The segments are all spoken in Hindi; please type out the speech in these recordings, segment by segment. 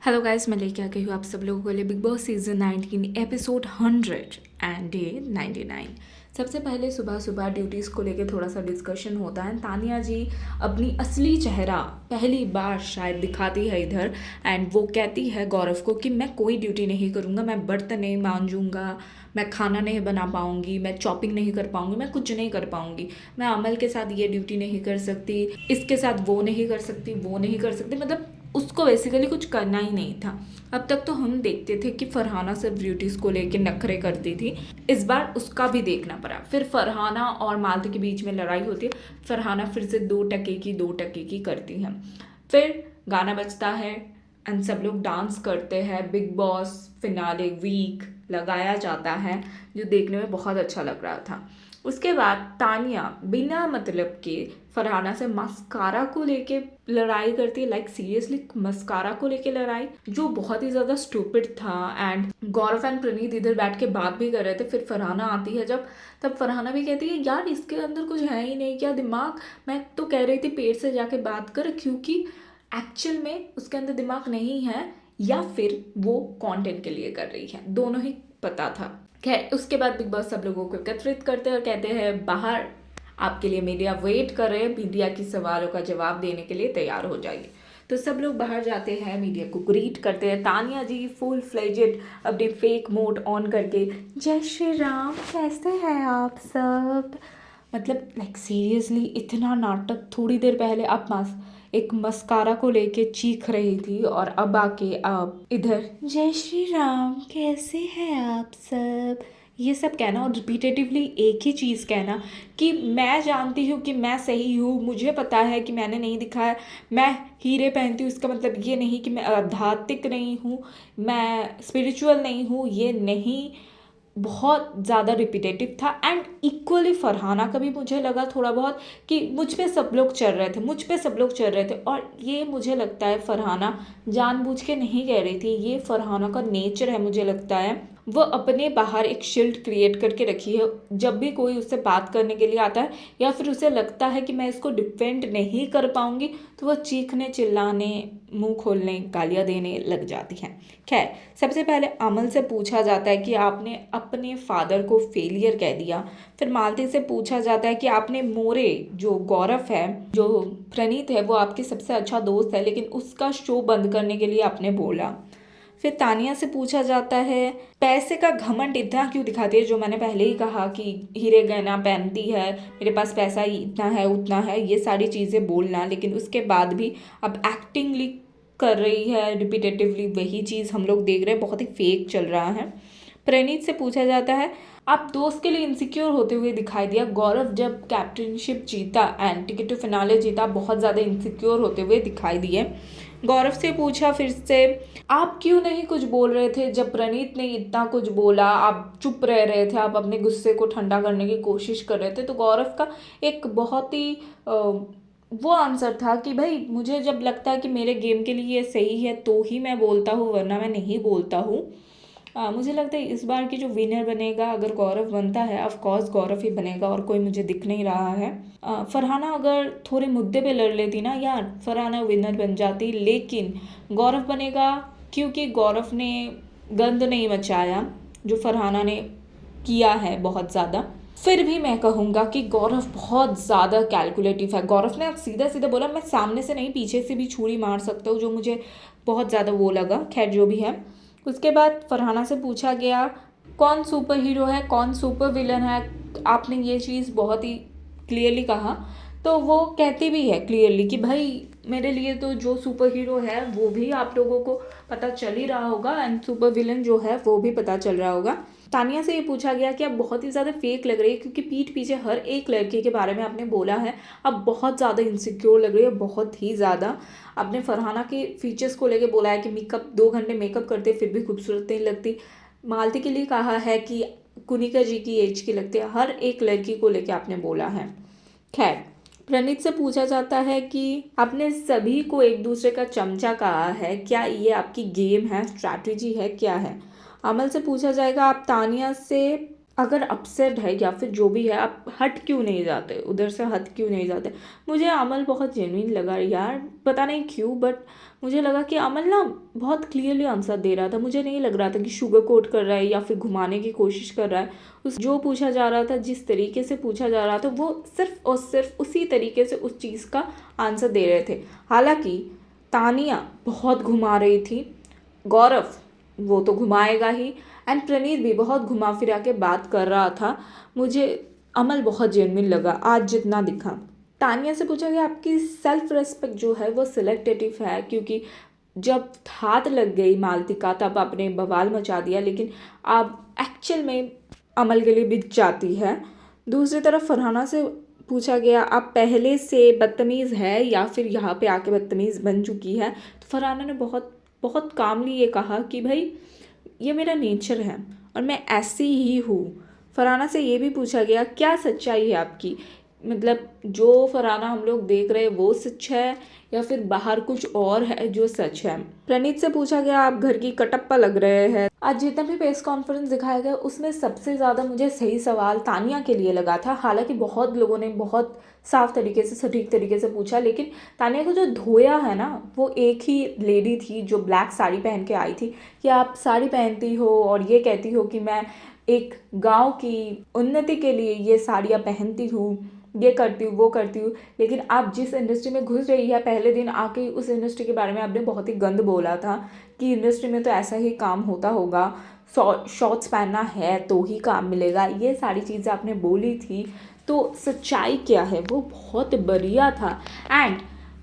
हेलो गाइस, मैं लेके आ गई हूँ आप सब लोगों के लिए big boss season 19 episode 100 and day 99। सबसे पहले सुबह सुबह ड्यूटीज़ को लेके थोड़ा सा डिस्कशन होता है। तानिया जी अपनी असली चेहरा पहली बार शायद दिखाती है इधर, एंड वो कहती है गौरव को कि मैं कोई ड्यूटी नहीं करूँगा, मैं बर्तन नहीं मांजूंगा, मैं खाना नहीं बना पाऊँगी, मैं चॉपिंग नहीं कर पाऊँगी, मैं कुछ नहीं कर पाऊँगी, मैं अमल के साथ ये ड्यूटी नहीं कर सकती, इसके साथ वो नहीं कर सकती, वो नहीं कर सकती। मतलब उसको बेसिकली कुछ करना ही नहीं था। अब तक तो हम देखते थे कि फरहाना सिर्फ ड्यूटीज़ को लेकर नखरे करती थी, इस बार उसका भी देखना पड़ा। फिर फरहाना और मालती के बीच में लड़ाई होती है, फरहाना फिर से 2 टके की करती है। फिर गाना बजता है एंड सब लोग डांस करते हैं। बिग बॉस फिनाले वीक लगाया जाता है, जो देखने में बहुत अच्छा लग रहा था। उसके बाद तानिया बिना मतलब के फरहाना से मस्कारा को लेके लड़ाई करती है। लाइक सीरियसली मस्कारा को लेके लड़ाई, जो बहुत ही ज़्यादा स्टूपिड था। एंड गौरव एंड प्रणीत इधर बैठ के बात भी कर रहे थे। फिर फरहाना आती है जब, तब फरहाना भी कहती है यार इसके अंदर कुछ है ही नहीं, क्या दिमाग। मैं तो कह रही थी पेट से जाके बात कर, क्योंकि एक्चुअल में उसके अंदर दिमाग नहीं है, या फिर वो कंटेंट के लिए कर रही है, दोनों ही पता था। खैर उसके बाद बिग बॉस सब लोगों को एकत्रित करते हैं और कहते हैं बाहर आपके लिए मीडिया वेट कर रहे हैं, मीडिया की सवालों का जवाब देने के लिए तैयार हो जाइए। तो सब लोग बाहर जाते हैं, मीडिया को ग्रीट करते हैं। तानिया जी फुल फ्लेजेड अपने फेक मोड ऑन करके जय श्री राम कैसे हैं आप सब, मतलब लाइक सीरियसली इतना नाटक। थोड़ी देर पहले आप एक मस्कारा को लेके चीख रही थी, और अब आके आप इधर जय श्री राम कैसे हैं आप सब, ये सब कहना और रिपीटेटिवली एक ही चीज़ कहना कि मैं जानती हूँ कि मैं सही हूँ, मुझे पता है कि मैंने नहीं दिखाया, मैं हीरे पहनती हूँ, इसका मतलब ये नहीं कि मैं आध्यात्मिक नहीं हूँ, मैं स्पिरिचुअल नहीं हूँ, ये नहीं। बहुत ज़्यादा रिपीटेटिव था। एंड इक्वली फरहाना का भी मुझे लगा थोड़ा बहुत कि मुझ पे सब लोग चल रहे थे, मुझ पे सब लोग चल रहे थे। और ये मुझे लगता है फरहाना जानबूझ के नहीं कह रही थी, ये फरहाना का नेचर है। मुझे लगता है वो अपने बाहर एक शील्ड क्रिएट करके रखी है। जब भी कोई उससे बात करने के लिए आता है, या फिर उसे लगता है कि मैं इसको डिफेंड नहीं कर पाऊंगी, तो वह चीखने चिल्लाने मुंह खोलने गालियाँ देने लग जाती हैं। खैर सबसे पहले अमल से पूछा जाता है कि आपने अपने फादर को फेलियर कह दिया। फिर मालती से पूछा जाता है कि आपने मोरे, जो गौरव है, जो प्रणीत है, वो आपके सबसे अच्छा दोस्त है, लेकिन उसका शो बंद करने के लिए आपने बोला। फिर तानिया से पूछा जाता है पैसे का घमंड इतना क्यों दिखाती है, जो मैंने पहले ही कहा कि हीरे गहना पहनती है, मेरे पास पैसा ही इतना है उतना है, ये सारी चीज़ें बोलना, लेकिन उसके बाद भी अब एक्टिंगली कर रही है रिपीटेटिवली वही चीज़ हम लोग देख रहे हैं, बहुत ही फेक चल रहा है। प्रणीत से पूछा जाता है आप दोस्त के लिए इनसिक्योर होते हुए दिखाई दिया। गौरव जब कैप्टनशिप जीता एंड टिकट टू फिनाले जीता, बहुत ज़्यादा इनसिक्योर होते हुए दिखाई दिए। गौरव से पूछा फिर से आप क्यों नहीं कुछ बोल रहे थे जब प्रणीत ने इतना कुछ बोला, आप चुप रह रहे थे, आप अपने गुस्से को ठंडा करने की कोशिश कर रहे थे। तो गौरव का एक बहुत ही वो आंसर था कि भाई मुझे जब लगता है कि मेरे गेम के लिए ये सही है तो ही मैं बोलता हूँ, वरना मैं नहीं बोलता हूँ। मुझे लगता है इस बार की जो विनर बनेगा, अगर गौरव बनता है, ऑफ कोर्स गौरव ही बनेगा और कोई मुझे दिख नहीं रहा है। फरहाना अगर थोड़े मुद्दे पे लड़ लेती ना यार, फरहाना विनर बन जाती, लेकिन गौरव बनेगा क्योंकि गौरव ने गंद नहीं मचाया जो फरहाना ने किया है बहुत ज़्यादा। फिर भी मैं कहूँगा कि गौरव बहुत ज़्यादा कैलकुलेटिव है। गौरव ने सीधा सीधा बोला मैं सामने से नहीं पीछे से भी छुरी मार सकता हूँ, जो मुझे बहुत ज़्यादा वो लगा। खैर जो भी है। उसके बाद फरहाना से पूछा गया कौन सुपर हीरो है, कौन सुपर विलन है, आपने ये चीज़ बहुत ही क्लियरली कहा। तो वो कहती भी है क्लियरली कि भाई मेरे लिए तो जो सुपर हीरो है वो भी आप लोगों को पता चल ही रहा होगा, एंड सुपर विलन जो है वो भी पता चल रहा होगा। तानिया से ये पूछा गया कि आप बहुत ही ज़्यादा फेक लग रही है, क्योंकि पीठ पीछे हर एक लड़के के बारे में आपने बोला है, अब बहुत ज़्यादा इनसिक्योर लग रही है, बहुत ही ज़्यादा। आपने फरहाना के फीचर्स को लेके बोला है कि मेकअप 2 घंटे मेकअप करते फिर भी खूबसूरत नहीं लगती। मालती के लिए कहा है कि कुनिका जी की एज की लगती है, हर एक लड़की को लेके आपने बोला है। खैर प्रणीत से पूछा जाता है कि आपने सभी को एक दूसरे का चमचा कहा है, क्या ये आपकी गेम है, स्ट्रैटेजी है, क्या है। अमल से पूछा जाएगा आप तानिया से अगर अपसेट है या फिर जो भी है, आप हट क्यों नहीं जाते, उधर से हट क्यों नहीं जाते। मुझे अमल बहुत जेन्युइन लगा यार, पता नहीं क्यों, बट मुझे लगा कि अमल ना बहुत क्लियरली आंसर दे रहा था। मुझे नहीं लग रहा था कि शुगर कोट कर रहा है या फिर घुमाने की कोशिश कर रहा है। उस जो पूछा जा रहा था, जिस तरीके से पूछा जा रहा था, वो सिर्फ और सिर्फ उसी तरीके से उस चीज़ का आंसर दे रहे थे। हालांकि तानिया बहुत घुमा रही थी, गौरव वो तो घुमाएगा ही, एंड प्रणीत भी बहुत घुमा फिरा के बात कर रहा था। मुझे अमल बहुत जेन्युइन लगा आज जितना दिखा। तानिया से पूछा गया आपकी सेल्फ रेस्पेक्ट जो है वो सिलेक्टेटिव है, क्योंकि जब हाथ लग गई मालतिका तब आपने बवाल मचा दिया, लेकिन आप एक्चुअल में अमल के लिए बिक जाती है। दूसरी तरफ फरहाना से पूछा गया आप पहले से बदतमीज़ है या फिर यहाँ पे आके बदतमीज़ बन चुकी है, तो फरहाना ने बहुत बहुत कामली ये कहा कि भाई ये मेरा नेचर है और मैं ऐसी ही हूँ। फरहाना से ये भी पूछा गया क्या सच्चाई है आपकी, मतलब जो फरहाना हम लोग देख रहे हैं वो सच है या फिर बाहर कुछ और है जो सच है। प्रणीत से पूछा गया आप घर की कटप्पा लग रहे हैं। आज जितना भी प्रेस कॉन्फ्रेंस दिखाया गया उसमें सबसे ज़्यादा मुझे सही सवाल तानिया के लिए लगा था। हालांकि बहुत लोगों ने बहुत साफ तरीके से सटीक तरीके से पूछा, लेकिन तानिया को जो धोया है ना, वो एक ही लेडी थी जो ब्लैक साड़ी पहन के आई थी कि आप साड़ी पहनती हो और ये कहती हो कि मैं एक गांव की उन्नति के लिए ये साड़ियाँ पहनती हूँ, ये करती हूँ वो करती हूँ, लेकिन आप जिस इंडस्ट्री में घुस रही है पहले दिन आके उस इंडस्ट्री के बारे में आपने बहुत ही गंद बोला था कि इंडस्ट्री में तो ऐसा ही काम होता होगा, शॉर्ट्स पहनना है तो ही काम मिलेगा, ये सारी चीज़ें आपने बोली थी। तो सच्चाई क्या है वो बहुत बढ़िया था। एंड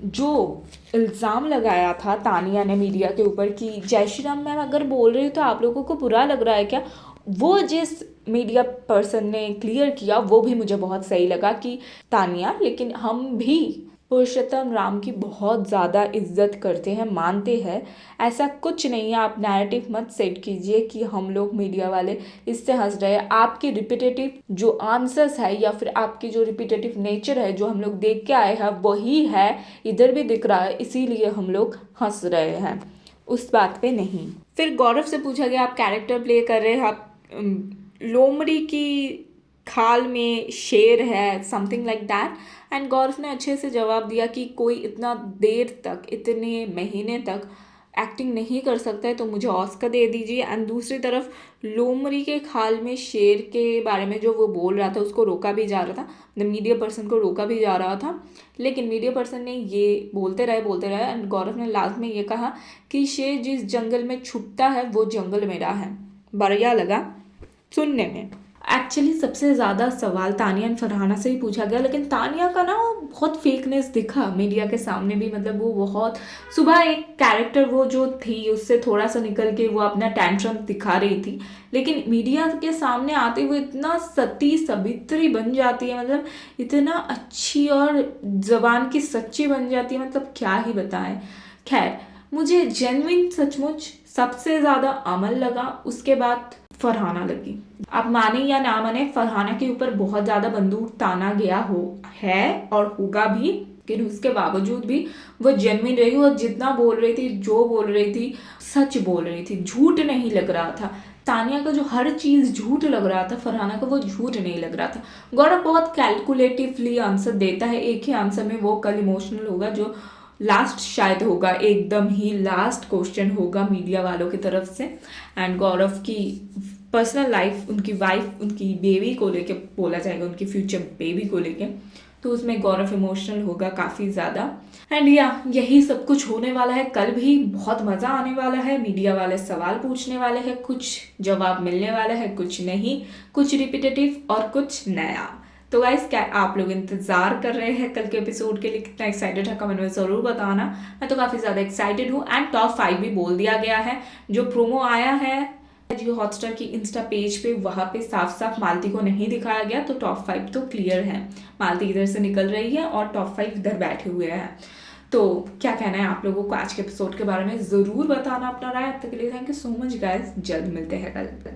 जो इल्ज़ाम लगाया था तानिया ने मीडिया के ऊपर कि जय श्री राम मैम अगर बोल रही हो तो आप लोगों को बुरा लग रहा है क्या, वो जिस मीडिया पर्सन ने क्लियर किया वो भी मुझे बहुत सही लगा कि तानिया, लेकिन हम भी पुरुषोत्तम राम की बहुत ज़्यादा इज्जत करते हैं, मानते हैं। ऐसा कुछ नहीं है, आप नैरेटिव मत सेट कीजिए कि हम लोग मीडिया वाले इससे हंस रहे हैं। आपकी रिपीटेटिव जो आंसर्स है या फिर आपकी जो रिपीटेटिव नेचर है जो हम लोग देख के आए हैं वही है, इधर भी दिख रहा है, इसीलिए हम लोग हंस रहे हैं, उस बात पे नहीं। फिर गौरव से पूछा गया आप कैरेक्टर प्ले कर रहे हैं, आप लोमड़ी की खाल में शेर है, समथिंग लाइक दैट। एंड गौरव ने अच्छे से जवाब दिया कि कोई इतना देर तक, इतने महीने तक एक्टिंग नहीं कर सकता है तो मुझे ऑस्कर दे दीजिए। एंड दूसरी तरफ लोमड़ी के खाल में शेर के बारे में जो वो बोल रहा था उसको रोका भी जा रहा था, मीडिया पर्सन को रोका भी जा रहा था, लेकिन मीडिया पर्सन ने ये बोलते रहे एंड गौरव ने लास्ट में ये कहा कि शेर जिस जंगल में छुपता है वो जंगल मेरा है। बढ़िया लगा सुनने में। एक्चुअली सबसे ज़्यादा सवाल तानिया एंड फरहाना से ही पूछा गया, लेकिन तानिया का ना बहुत फेकनेस दिखा मीडिया के सामने भी। मतलब वो बहुत सुबह एक कैरेक्टर वो जो थी उससे थोड़ा सा निकल के वो अपना टेंट्रम दिखा रही थी, लेकिन मीडिया के सामने आते हुए इतना सती सवित्री बन जाती है, मतलब इतना अच्छी और जबान की सच्ची बन जाती है, मतलब क्या ही बताएं। खैर मुझे जेन्युइन सचमुच सबसे ज़्यादा अमल लगा, उसके बाद फरहाना लगी। आप माने या ना माने फरहाना के ऊपर बहुत ज़्यादा बंदूक ताना गया है और होगा भी, लेकिन उसके बावजूद भी वो जेन्युइन रही और जितना बोल रही थी, जो बोल रही थी सच बोल रही थी, झूठ नहीं लग रहा था। तानिया का जो हर चीज़ झूठ लग रहा था, फरहाना का वो झूठ नहीं लग रहा था। गौरव बहुत कैलकुलेटिवली आंसर देता है, एक ही आंसर में वो कल इमोशनल होगा जो लास्ट शायद होगा, एकदम ही लास्ट क्वेश्चन होगा मीडिया वालों की तरफ से। एंड गौरव की पर्सनल लाइफ, उनकी वाइफ, उनकी बेबी को लेके बोला जाएगा, उनकी फ्यूचर बेबी को लेके, तो उसमें गौरव इमोशनल होगा काफ़ी ज़्यादा। एंड यही सब कुछ होने वाला है, कल भी बहुत मज़ा आने वाला है। मीडिया वाले सवाल पूछने वाले हैं, कुछ जवाब मिलने वाला है, कुछ नहीं, कुछ रिपीटेटिव और कुछ नया। तो गाइस क्या आप लोग इंतज़ार कर रहे हैं कल के एपिसोड के लिए, कितना एक्साइटेड है कमेंट में ज़रूर बताना। मैं तो काफ़ी ज़्यादा एक्साइटेड हूँ। एंड टॉप 5 भी बोल दिया गया है, जो प्रोमो आया है जियो हॉटस्टार की इंस्टा पेज पे, वहाँ पे साफ साफ मालती को नहीं दिखाया गया, तो टॉप 5 तो क्लियर है, मालती इधर से निकल रही है और टॉप 5 इधर बैठे हुए हैं। तो क्या कहना है आप लोगों को आज के एपिसोड के बारे में ज़रूर बताना अपना राय। तब तक के लिए thank you so much guys, जल्द मिलते हैं कल।